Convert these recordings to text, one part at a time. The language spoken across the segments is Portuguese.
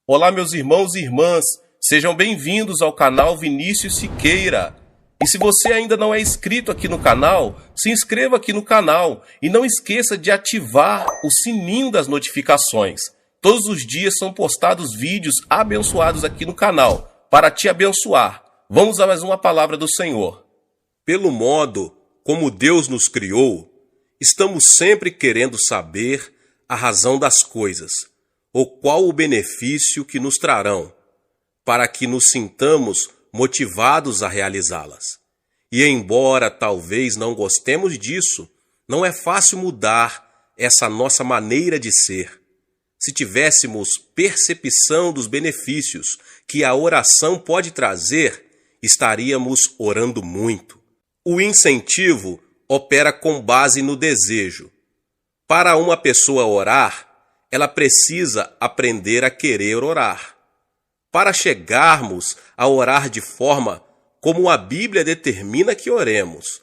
Olá, meus irmãos e irmãs, sejam bem-vindos ao canal Vinícius Siqueira. E se você ainda não é inscrito aqui no canal, se inscreva aqui no canal e não esqueça de ativar o sininho das notificações. Todos os dias são postados vídeos abençoados aqui no canal, para te abençoar. Vamos a mais uma palavra do Senhor. Pelo modo como Deus nos criou, estamos sempre querendo saber a razão das coisas, ou qual o benefício que nos trarão, para que nos sintamos motivados a realizá-las. E embora talvez não gostemos disso, não é fácil mudar essa nossa maneira de ser. Se tivéssemos percepção dos benefícios que a oração pode trazer, estaríamos orando muito. O incentivo opera com base no desejo. Para uma pessoa orar, ela precisa aprender a querer orar. Para chegarmos a orar de forma como a Bíblia determina que oremos,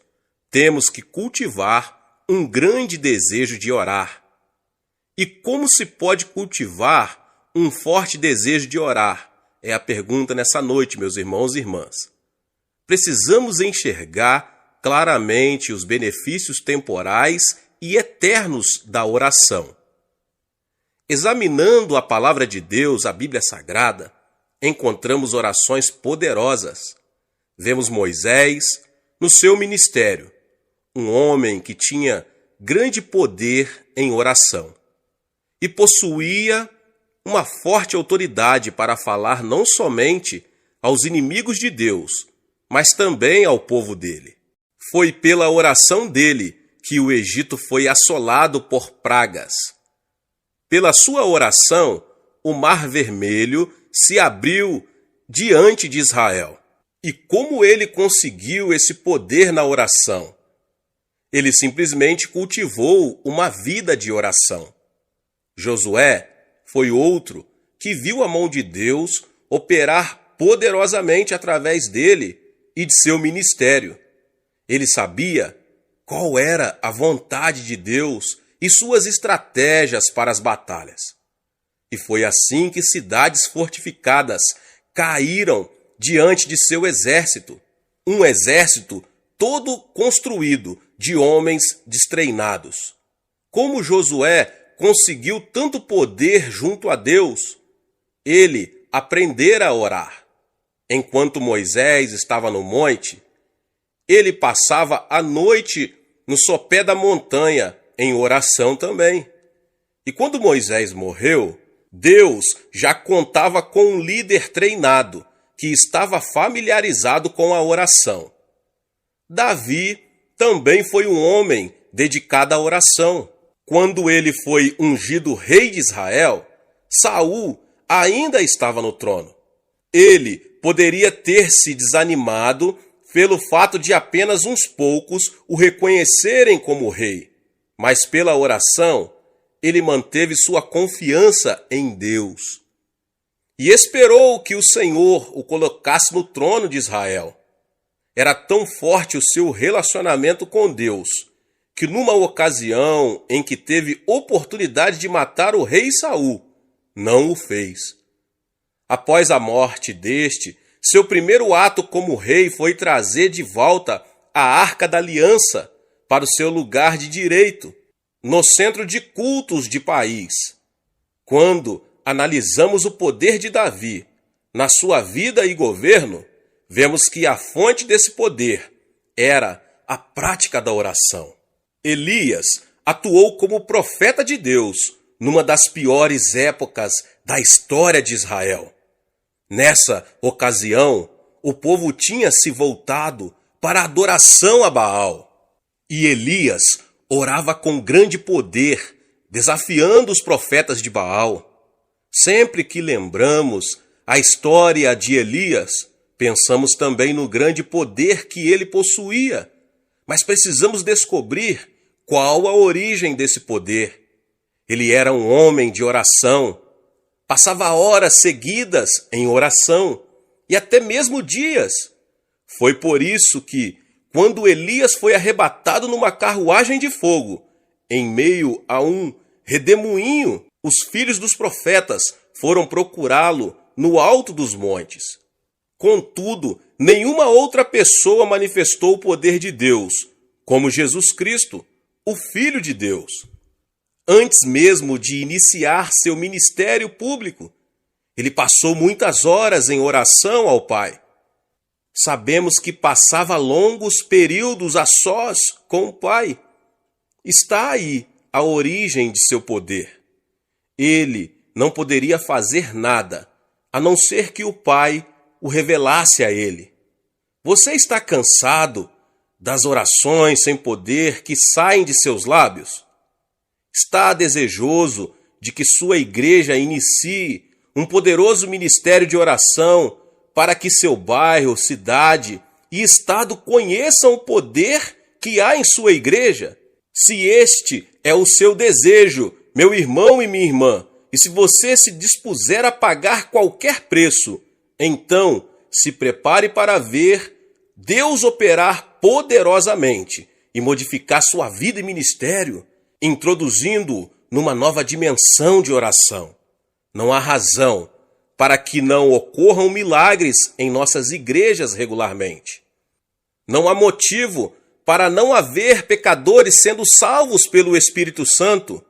temos que cultivar um grande desejo de orar. E como se pode cultivar um forte desejo de orar? É a pergunta nessa noite, meus irmãos e irmãs. Precisamos enxergar claramente os benefícios temporais e eternos da oração. Examinando a palavra de Deus, a Bíblia Sagrada, encontramos orações poderosas. Vemos Moisés no seu ministério, um homem que tinha grande poder em oração e possuía uma forte autoridade para falar não somente aos inimigos de Deus, mas também ao povo dele. Foi pela oração dele que o Egito foi assolado por pragas. Pela sua oração, o Mar Vermelho se abriu diante de Israel. E como ele conseguiu esse poder na oração? Ele simplesmente cultivou uma vida de oração. Josué foi outro que viu a mão de Deus operar poderosamente através dele e de seu ministério. Ele sabia qual era a vontade de Deus e suas estratégias para as batalhas. E foi assim que cidades fortificadas caíram diante de seu exército, um exército todo construído de homens destreinados. Como Josué conseguiu tanto poder junto a Deus? Ele aprendera a orar. Enquanto Moisés estava no monte, ele passava a noite no sopé da montanha, em oração também. E quando Moisés morreu, Deus já contava com um líder treinado, que estava familiarizado com a oração. Davi também foi um homem dedicado à oração. Quando ele foi ungido rei de Israel, Saul ainda estava no trono. Ele poderia ter se desanimado pelo fato de apenas uns poucos o reconhecerem como rei. Mas pela oração, ele manteve sua confiança em Deus e esperou que o Senhor o colocasse no trono de Israel. Era tão forte o seu relacionamento com Deus, que numa ocasião em que teve oportunidade de matar o rei Saul, não o fez. Após a morte deste, seu primeiro ato como rei foi trazer de volta a Arca da Aliança para o seu lugar de direito, no centro de cultos de país. Quando analisamos o poder de Davi na sua vida e governo, vemos que a fonte desse poder era a prática da oração. Elias atuou como profeta de Deus numa das piores épocas da história de Israel. Nessa ocasião, o povo tinha se voltado para a adoração a Baal. E Elias orava com grande poder, desafiando os profetas de Baal. Sempre que lembramos a história de Elias, pensamos também no grande poder que ele possuía. Mas precisamos descobrir qual a origem desse poder. Ele era um homem de oração, passava horas seguidas em oração e até mesmo dias. Foi por isso que, quando Elias foi arrebatado numa carruagem de fogo, em meio a um redemoinho, os filhos dos profetas foram procurá-lo no alto dos montes. Contudo, nenhuma outra pessoa manifestou o poder de Deus, como Jesus Cristo, o Filho de Deus. Antes mesmo de iniciar seu ministério público, ele passou muitas horas em oração ao Pai. Sabemos que passava longos períodos a sós com o Pai. Está aí a origem de seu poder. Ele não poderia fazer nada, a não ser que o Pai o revelasse a ele. Você está cansado das orações sem poder que saem de seus lábios? Está desejoso de que sua igreja inicie um poderoso ministério de oração para que seu bairro, cidade e estado conheçam o poder que há em sua igreja? Se este é o seu desejo, meu irmão e minha irmã, e se você se dispuser a pagar qualquer preço, então se prepare para ver Deus operar poderosamente e modificar sua vida e ministério, introduzindo-o numa nova dimensão de oração. Não há razão para que não ocorram milagres em nossas igrejas regularmente. Não há motivo para não haver pecadores sendo salvos pelo Espírito Santo.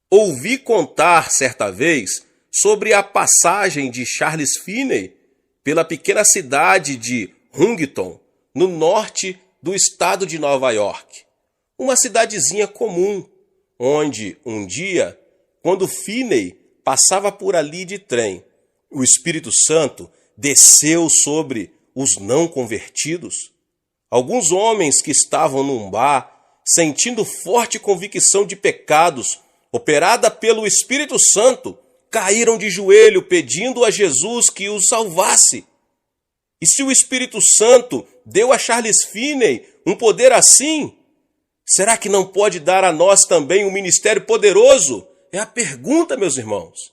Ouvi contar certa vez sobre a passagem de Charles Finney pela pequena cidade de Huntington, no norte do estado de Nova York. Uma cidadezinha comum, onde um dia, quando Finney passava por ali de trem, o Espírito Santo desceu sobre os não convertidos. Alguns homens que estavam num bar, sentindo forte convicção de pecados, operada pelo Espírito Santo, caíram de joelho pedindo a Jesus que os salvasse. E se o Espírito Santo deu a Charles Finney um poder assim, será que não pode dar a nós também um ministério poderoso? É a pergunta, meus irmãos.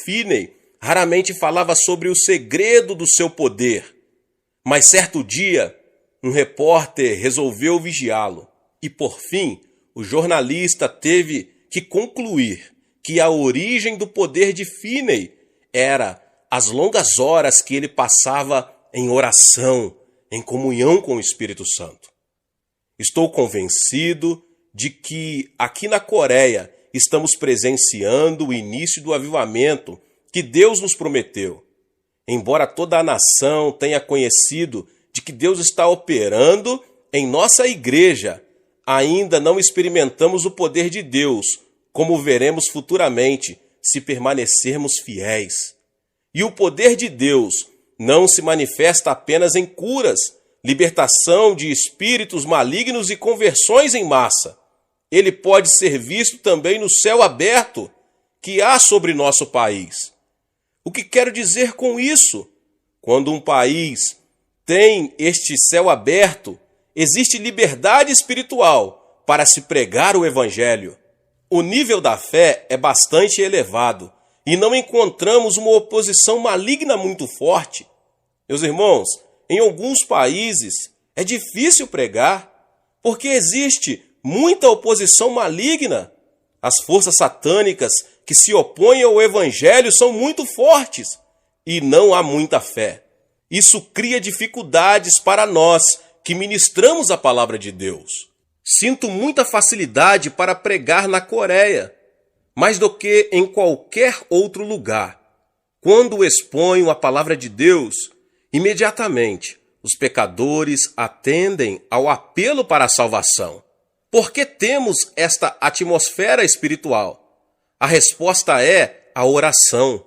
Finney raramente falava sobre o segredo do seu poder, mas certo dia um repórter resolveu vigiá-lo e, por fim, o jornalista teve que concluir que a origem do poder de Finney era as longas horas que ele passava em oração, em comunhão com o Espírito Santo. Estou convencido de que aqui na Coreia estamos presenciando o início do avivamento que Deus nos prometeu. Embora toda a nação tenha conhecido de que Deus está operando em nossa igreja, ainda não experimentamos o poder de Deus, como veremos futuramente se permanecermos fiéis. E o poder de Deus não se manifesta apenas em curas, libertação de espíritos malignos e conversões em massa. Ele pode ser visto também no céu aberto que há sobre nosso país. O que quero dizer com isso? Quando um país tem este céu aberto, existe liberdade espiritual para se pregar o Evangelho. O nível da fé é bastante elevado e não encontramos uma oposição maligna muito forte. Meus irmãos, em alguns países é difícil pregar porque existe muita oposição maligna. As forças satânicas que se opõem ao Evangelho são muito fortes e não há muita fé. Isso cria dificuldades para nós que ministramos a palavra de Deus. Sinto muita facilidade para pregar na Coreia, mais do que em qualquer outro lugar. Quando exponho a palavra de Deus, imediatamente os pecadores atendem ao apelo para a salvação. Por que temos esta atmosfera espiritual? A resposta é a oração.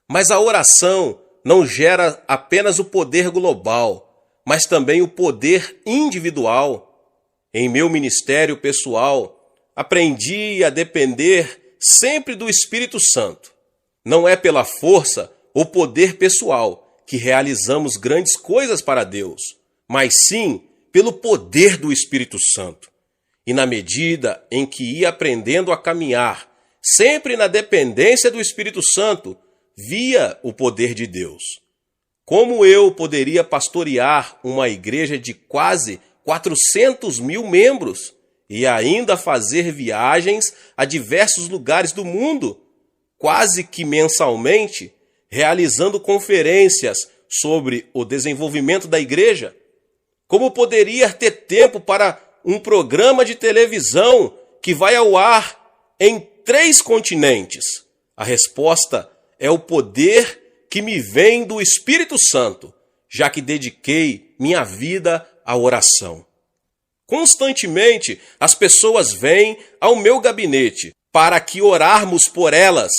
Mas a oração não gera apenas o poder global, mas também o poder individual. Em meu ministério pessoal, aprendi a depender sempre do Espírito Santo. Não é pela força ou poder pessoal que realizamos grandes coisas para Deus, mas sim pelo poder do Espírito Santo. E na medida em que ia aprendendo a caminhar, sempre na dependência do Espírito Santo, via o poder de Deus. Como eu poderia pastorear uma igreja de quase 400 mil membros e ainda fazer viagens a diversos lugares do mundo? quase que mensalmente, realizando conferências sobre o desenvolvimento da igreja? Como poderia ter tempo para um programa de televisão que vai ao ar em 3 continentes? A resposta é o poder que me vem do Espírito Santo, já que dediquei minha vida à oração. Constantemente, as pessoas vêm ao meu gabinete para que orarmos por elas.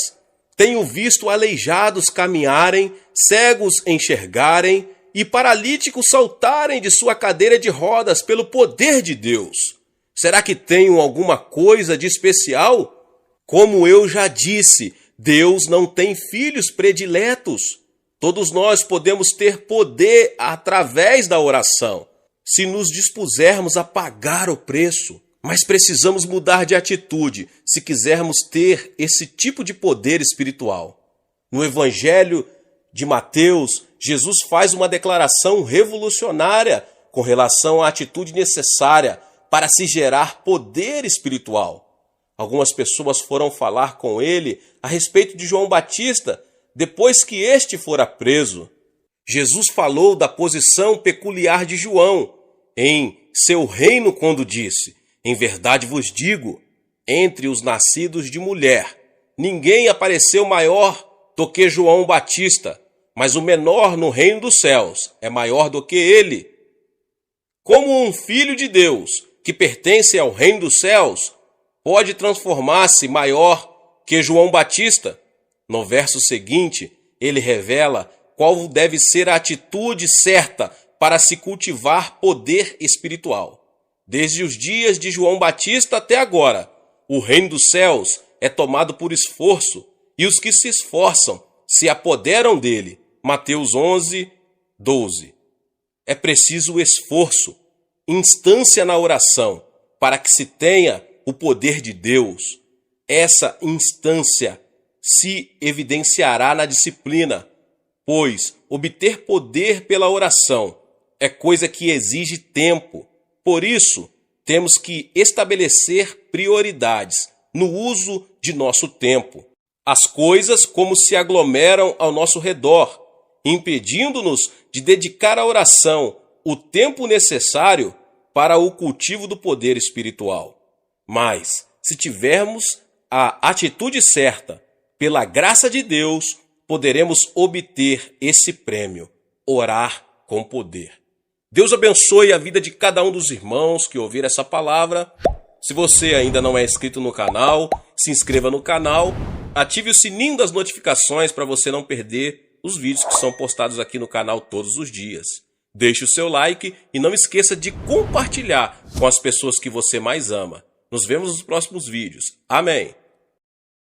Tenho visto aleijados caminharem, cegos enxergarem e paralíticos saltarem de sua cadeira de rodas pelo poder de Deus. Será que tenho alguma coisa de especial? Como eu já disse, Deus não tem filhos prediletos. Todos nós podemos ter poder através da oração, se nos dispusermos a pagar o preço. Mas precisamos mudar de atitude se quisermos ter esse tipo de poder espiritual. No Evangelho de Mateus, Jesus faz uma declaração revolucionária com relação à atitude necessária para se gerar poder espiritual. Algumas pessoas foram falar com ele a respeito de João Batista depois que este fora preso. Jesus falou da posição peculiar de João em seu reino quando disse: "Em verdade vos digo, entre os nascidos de mulher, ninguém apareceu maior do que João Batista, mas o menor no reino dos céus é maior do que ele." Como um filho de Deus que pertence ao reino dos céus pode transformar-se maior que João Batista? No verso seguinte, ele revela qual deve ser a atitude certa para se cultivar poder espiritual. Desde os dias de João Batista até agora, o reino dos céus é tomado por esforço, e os que se esforçam se apoderam dele. Mateus 11, 12. É preciso esforço, instância na oração, para que se tenha o poder de Deus. Essa instância se evidenciará na disciplina, pois obter poder pela oração é coisa que exige tempo. Por isso, temos que estabelecer prioridades no uso de nosso tempo. As coisas como se aglomeram ao nosso redor, impedindo-nos de dedicar à oração o tempo necessário para o cultivo do poder espiritual. Mas, se tivermos a atitude certa, pela graça de Deus, poderemos obter esse prêmio: orar com poder. Deus abençoe a vida de cada um dos irmãos que ouviram essa palavra. Se você ainda não é inscrito no canal, se inscreva no canal, ative o sininho das notificações para você não perder os vídeos que são postados aqui no canal todos os dias. Deixe o seu like e não esqueça de compartilhar com as pessoas que você mais ama. Nos vemos nos próximos vídeos. Amém.